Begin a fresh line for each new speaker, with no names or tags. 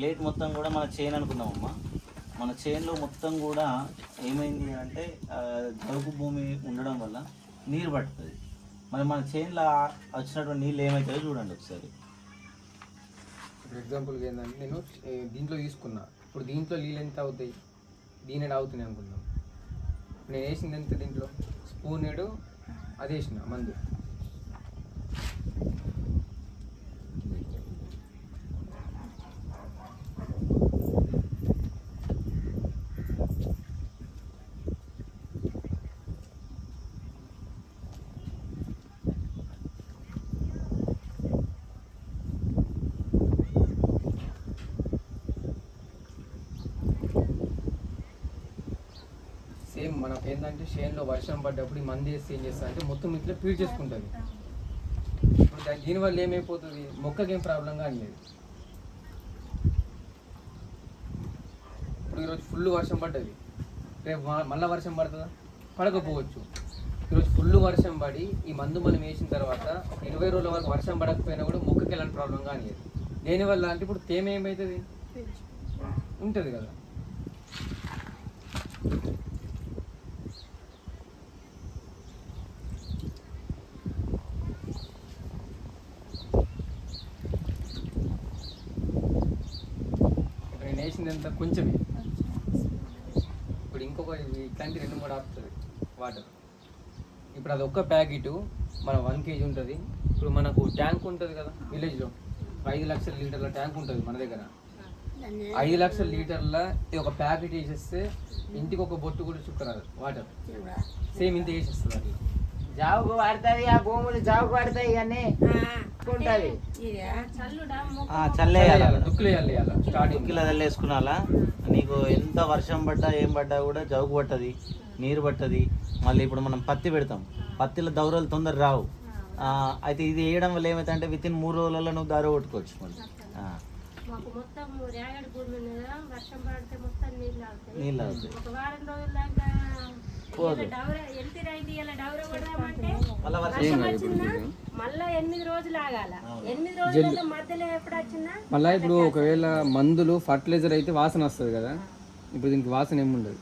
Plate మొత్తం కూడా మన చైన్ అనుకుందామమ్మా. మన చైన్లో మొత్తం కూడా ఏమైంది అంటే జలుబు భూమి ఉండడం వల్ల నీరు పడుతుంది. మరి మన చైన్లో వచ్చినటువంటి నీళ్ళు ఏమవుతాయో చూడండి ఒకసారి.
ఇప్పుడు ఎగ్జాంపుల్గా ఏంటంటే నేను దీంట్లో తీసుకున్నా, ఇప్పుడు దీంట్లో నీళ్ళు ఎంత అవుతాయి, దీని అవుతున్నాయి అనుకుందాం. నేను వేసింది ఎంత, దీంట్లో స్పూన్ ఏడు అది వేసిన మందు. సేమ్ మనకు ఏంటంటే చేనులో వర్షం పడ్డప్పుడు ఈ మంది వేస్తే ఏం చేస్తా అంటే మొత్తం ఇట్లా పీడ్ చేసుకుంటుంది. ఇప్పుడు దీనివల్ల ఏమైపోతుంది, మొక్కకి ఏం ప్రాబ్లం కానీ లేదు. ఇప్పుడు ఈరోజు ఫుల్ వర్షం పడ్డది, రేపు మళ్ళీ వర్షం పడుతుందా, పడకపోవచ్చు. ఈరోజు ఫుల్ వర్షం పడి ఈ మందు మనం వేసిన తర్వాత ఒక 20 రోజుల వరకు వర్షం పడకపోయినా కూడా మొక్కకి ఎలాంటి ప్రాబ్లం కానీ లేదు. దేనివల్ల అంటే ఇప్పుడు తేమ ఏమవుతుంది ఉంటుంది కదా. నేను వేసింది ఎంత కొంచెమే, ఇప్పుడు ఇంకొక ఇట్లాంటి 2-3 ఆపుతుంది వాటర్. ఇప్పుడు అది ఒక్క ప్యాకెట్ మన 1 kg ఉంటుంది. ఇప్పుడు మనకు ట్యాంక్ ఉంటుంది కదా విలేజ్లో, 5 లక్షల లీటర్ల ట్యాంక్ ఉంటుంది మన దగ్గర. 5 లక్షల లీటర్ల ఇది ఒక ప్యాకెట్ వేసేస్తే ఇంటికి ఒక బొట్టు కూడా చుక్కరాదు వాటర్, సేమ్ ఇంత వేసేస్తుంది. అట్లా
జావుకు పడుతుంది, ఆ భూములు జావుకు పడతాయి కానీ ఉంటుంది.
చల్లేయాలి,
స్టార్టింగ్
చల్లేసుకున్నాలా. నీకు ఎంత వర్షం పడ్డా ఏం పడ్డా కూడా జవుకు పట్టది, నీరు పట్టది. మళ్ళీ ఇప్పుడు మనం పత్తి పెడతాం, పత్తిలో దౌరలు తొందర రావు. అయితే ఇది వేయడం వల్ల ఏమైతే అంటే వితిన్ 3 రోజులలో నువ్వు దారి కొట్టుకోవచ్చు. నీళ్ళు అవుతాయి.
మళ్ళీ ఇప్పుడు ఒకవేళ మందులు ఫర్టిలైజర్ అయితే వాసన వస్తుంది కదా, ఇప్పుడు దీనికి వాసన ఏముండదు.